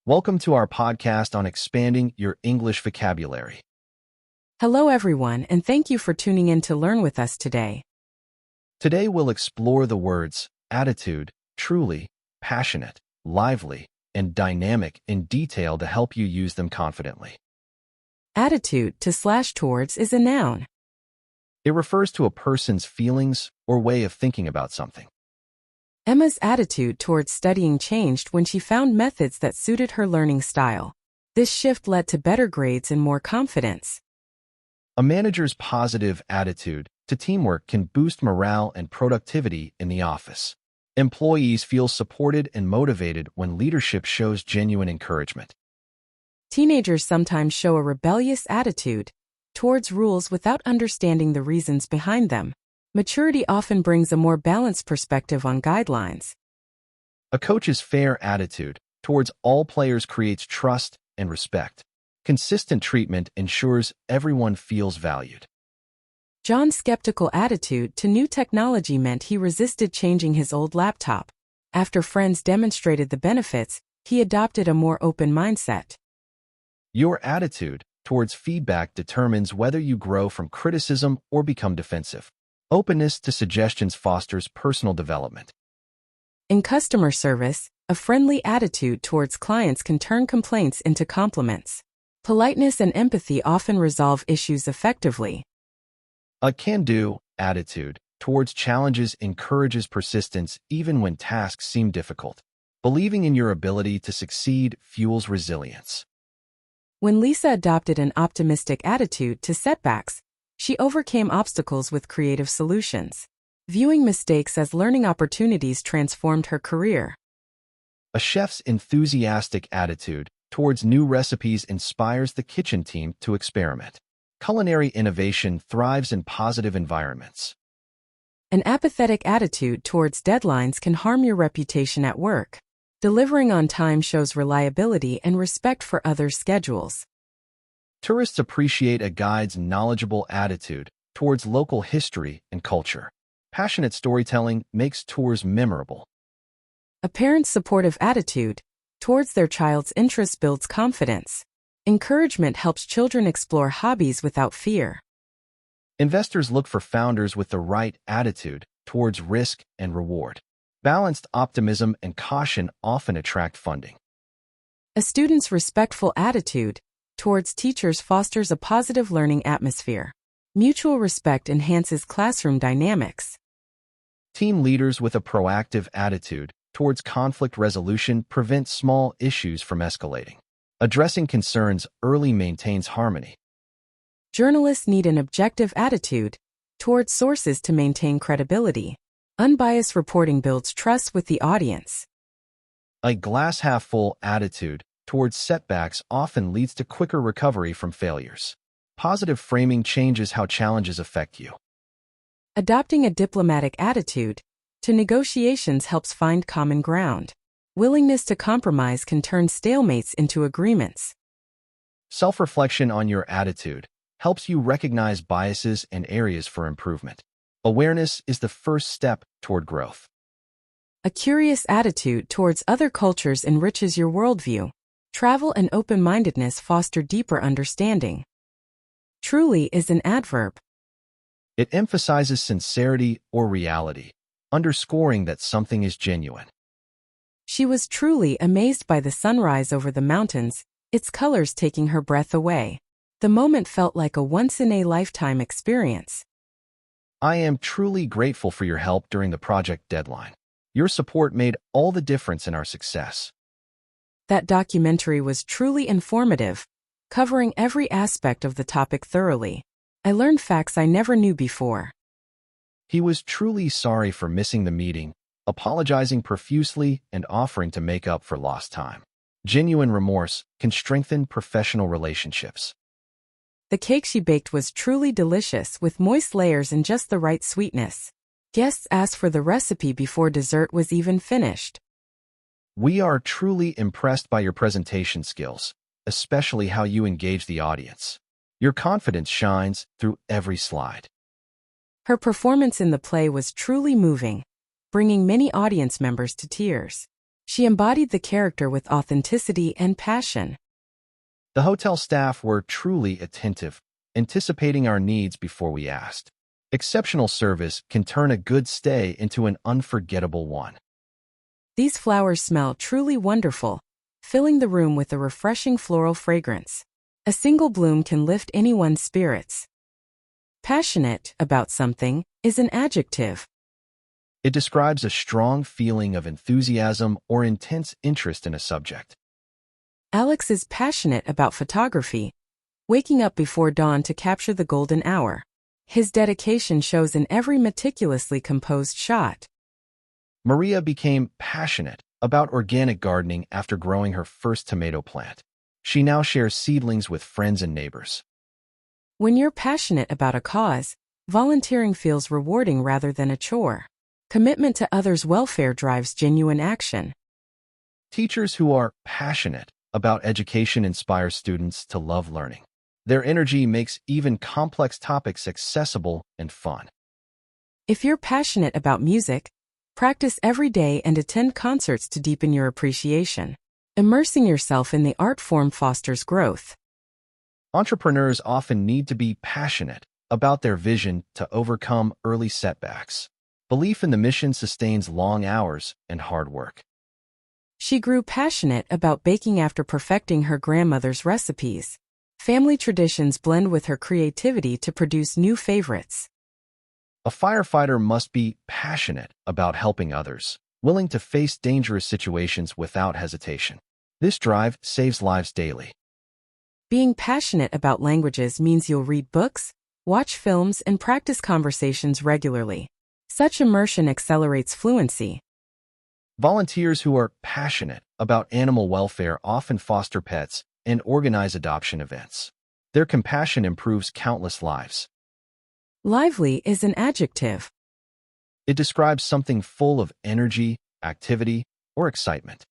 Welcome to our podcast on expanding your English vocabulary. Hello everyone, and thank you for tuning in to learn with us today. Today we'll explore the words attitude, truly, passionate, lively, and dynamic in detail to help you use them confidently. Attitude towards is a noun. It refers to a person's feelings or way of thinking about something. Emma's attitude towards studying changed when she found methods that suited her learning style. This shift led to better grades and more confidence. A manager's positive attitude to teamwork can boost morale and productivity in the office. Employees feel supported and motivated when leadership shows genuine encouragement. Teenagers sometimes show a rebellious attitude towards rules without understanding the reasons behind them. Maturity often brings a more balanced perspective on guidelines. A coach's fair attitude towards all players creates trust and respect. Consistent treatment ensures everyone feels valued. John's skeptical attitude to new technology meant he resisted changing his old laptop. After friends demonstrated the benefits, he adopted a more open mindset. Your attitude towards feedback determines whether you grow from criticism or become defensive. Openness to suggestions fosters personal development. In customer service, a friendly attitude towards clients can turn complaints into compliments. Politeness and empathy often resolve issues effectively. A can-do attitude towards challenges encourages persistence even when tasks seem difficult. Believing in your ability to succeed fuels resilience. When Lisa adopted an optimistic attitude to setbacks, she overcame obstacles with creative solutions. Viewing mistakes as learning opportunities transformed her career. A chef's enthusiastic attitude towards new recipes inspires the kitchen team to experiment. Culinary innovation thrives in positive environments. An apathetic attitude towards deadlines can harm your reputation at work. Delivering on time shows reliability and respect for others' schedules. Tourists appreciate a guide's knowledgeable attitude towards local history and culture. Passionate storytelling makes tours memorable. A parent's supportive attitude towards their child's interests builds confidence. Encouragement helps children explore hobbies without fear. Investors look for founders with the right attitude towards risk and reward. Balanced optimism and caution often attract funding. A student's respectful attitude towards teachers fosters a positive learning atmosphere. Mutual respect enhances classroom dynamics. Team leaders with a proactive attitude towards conflict resolution prevent small issues from escalating. Addressing concerns early maintains harmony. Journalists need an objective attitude towards sources to maintain credibility. Unbiased reporting builds trust with the audience. A glass-half-full attitude towards setbacks often leads to quicker recovery from failures. Positive framing changes how challenges affect you. Adopting a diplomatic attitude to negotiations helps find common ground. Willingness to compromise can turn stalemates into agreements. Self-reflection on your attitude helps you recognize biases and areas for improvement. Awareness is the first step toward growth. A curious attitude towards other cultures enriches your worldview. Travel and open-mindedness foster deeper understanding. Truly is an adverb. It emphasizes sincerity or reality, underscoring that something is genuine. She was truly amazed by the sunrise over the mountains, its colors taking her breath away. The moment felt like a once-in-a-lifetime experience. I am truly grateful for your help during the project deadline. Your support made all the difference in our success. That documentary was truly informative, covering every aspect of the topic thoroughly. I learned facts I never knew before. He was truly sorry for missing the meeting, apologizing profusely and offering to make up for lost time. Genuine remorse can strengthen professional relationships. The cake she baked was truly delicious with moist layers and just the right sweetness. Guests asked for the recipe before dessert was even finished. We are truly impressed by your presentation skills, especially how you engage the audience. Your confidence shines through every slide. Her performance in the play was truly moving, bringing many audience members to tears. She embodied the character with authenticity and passion. The hotel staff were truly attentive, anticipating our needs before we asked. Exceptional service can turn a good stay into an unforgettable one. These flowers smell truly wonderful, filling the room with a refreshing floral fragrance. A single bloom can lift anyone's spirits. Passionate about something is an adjective. It describes a strong feeling of enthusiasm or intense interest in a subject. Alex is passionate about photography, waking up before dawn to capture the golden hour. His dedication shows in every meticulously composed shot. Maria became passionate about organic gardening after growing her first tomato plant. She now shares seedlings with friends and neighbors. When you're passionate about a cause, volunteering feels rewarding rather than a chore. Commitment to others' welfare drives genuine action. Teachers who are passionate about education inspire students to love learning. Their energy makes even complex topics accessible and fun. If you're passionate about music, practice every day and attend concerts to deepen your appreciation. Immersing yourself in the art form fosters growth. Entrepreneurs often need to be passionate about their vision to overcome early setbacks. Belief in the mission sustains long hours and hard work. She grew passionate about baking after perfecting her grandmother's recipes. Family traditions blend with her creativity to produce new favorites. A firefighter must be passionate about helping others, willing to face dangerous situations without hesitation. This drive saves lives daily. Being passionate about languages means you'll read books, watch films, and practice conversations regularly. Such immersion accelerates fluency. Volunteers who are passionate about animal welfare often foster pets and organize adoption events. Their compassion improves countless lives. Lively is an adjective. It describes something full of energy, activity, or excitement.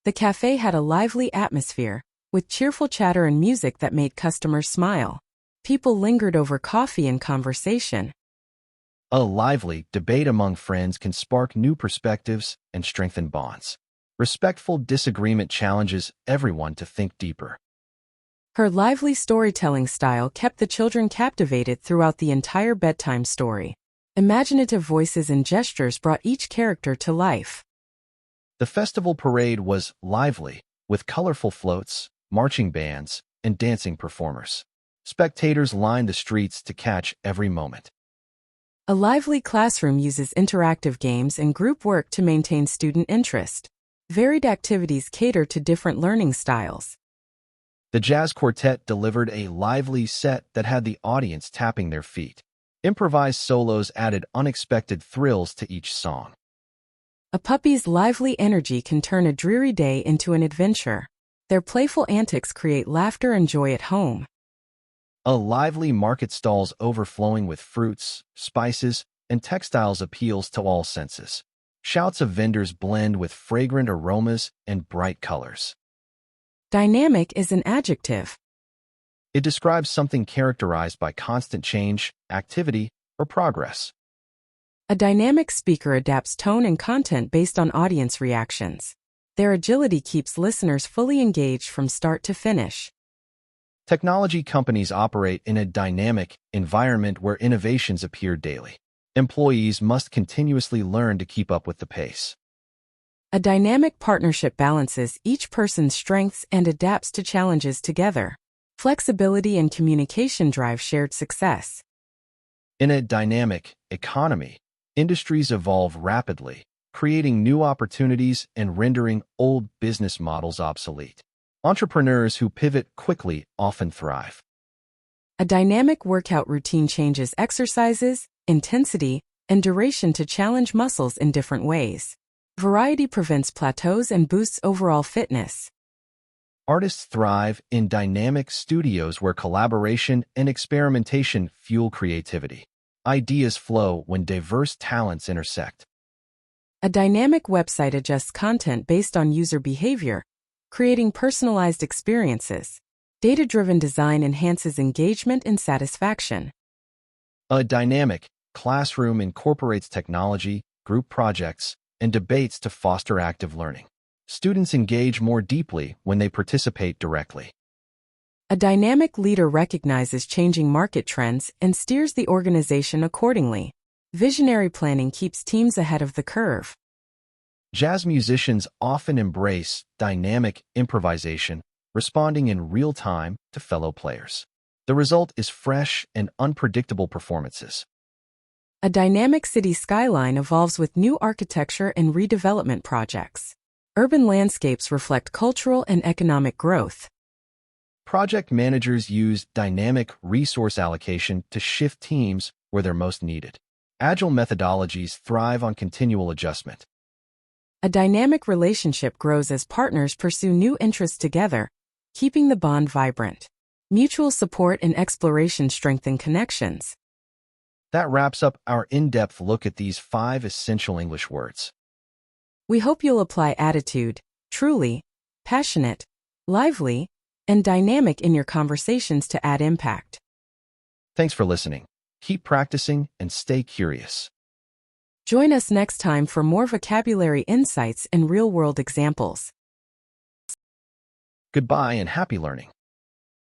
The cafe had a lively atmosphere, with cheerful chatter and music that made customers smile. People lingered over coffee and conversation. A lively debate among friends can spark new perspectives and strengthen bonds. Respectful disagreement challenges everyone to think deeper. Her lively storytelling style kept the children captivated throughout the entire bedtime story. Imaginative voices and gestures brought each character to life. The festival parade was lively, with colorful floats, marching bands, and dancing performers. Spectators lined the streets to catch every moment. A lively classroom uses interactive games and group work to maintain student interest. Varied activities cater to different learning styles. The jazz quartet delivered a lively set that had the audience tapping their feet. Improvised solos added unexpected thrills to each song. A puppy's lively energy can turn a dreary day into an adventure. Their playful antics create laughter and joy at home. A lively market stalls overflowing with fruits, spices, and textiles appeals to all senses. Shouts of vendors blend with fragrant aromas and bright colors. Dynamic is an adjective. It describes something characterized by constant change, activity, or progress. A dynamic speaker adapts tone and content based on audience reactions. Their agility keeps listeners fully engaged from start to finish. Technology companies operate in a dynamic environment where innovations appear daily. Employees must continuously learn to keep up with the pace. A dynamic partnership balances each person's strengths and adapts to challenges together. Flexibility and communication drive shared success. In a dynamic economy, industries evolve rapidly, creating new opportunities and rendering old business models obsolete. Entrepreneurs who pivot quickly often thrive. A dynamic workout routine changes exercises, intensity, and duration to challenge muscles in different ways. Variety prevents plateaus and boosts overall fitness. Artists thrive in dynamic studios where collaboration and experimentation fuel creativity. Ideas flow when diverse talents intersect. A dynamic website adjusts content based on user behavior, creating personalized experiences. Data-driven design enhances engagement and satisfaction. A dynamic classroom incorporates technology, group projects, and debates to foster active learning. Students engage more deeply when they participate directly. A dynamic leader recognizes changing market trends and steers the organization accordingly. Visionary planning keeps teams ahead of the curve. Jazz musicians often embrace dynamic improvisation, responding in real time to fellow players. The result is fresh and unpredictable performances. A dynamic city skyline evolves with new architecture and redevelopment projects. Urban landscapes reflect cultural and economic growth. Project managers use dynamic resource allocation to shift teams where they're most needed. Agile methodologies thrive on continual adjustment. A dynamic relationship grows as partners pursue new interests together, keeping the bond vibrant. Mutual support and exploration strengthen connections. That wraps up our in-depth look at these 5 essential English words. We hope you'll apply attitude, truly, passionate, lively, and dynamic in your conversations to add impact. Thanks for listening. Keep practicing and stay curious. Join us next time for more vocabulary insights and real-world examples. Goodbye and happy learning.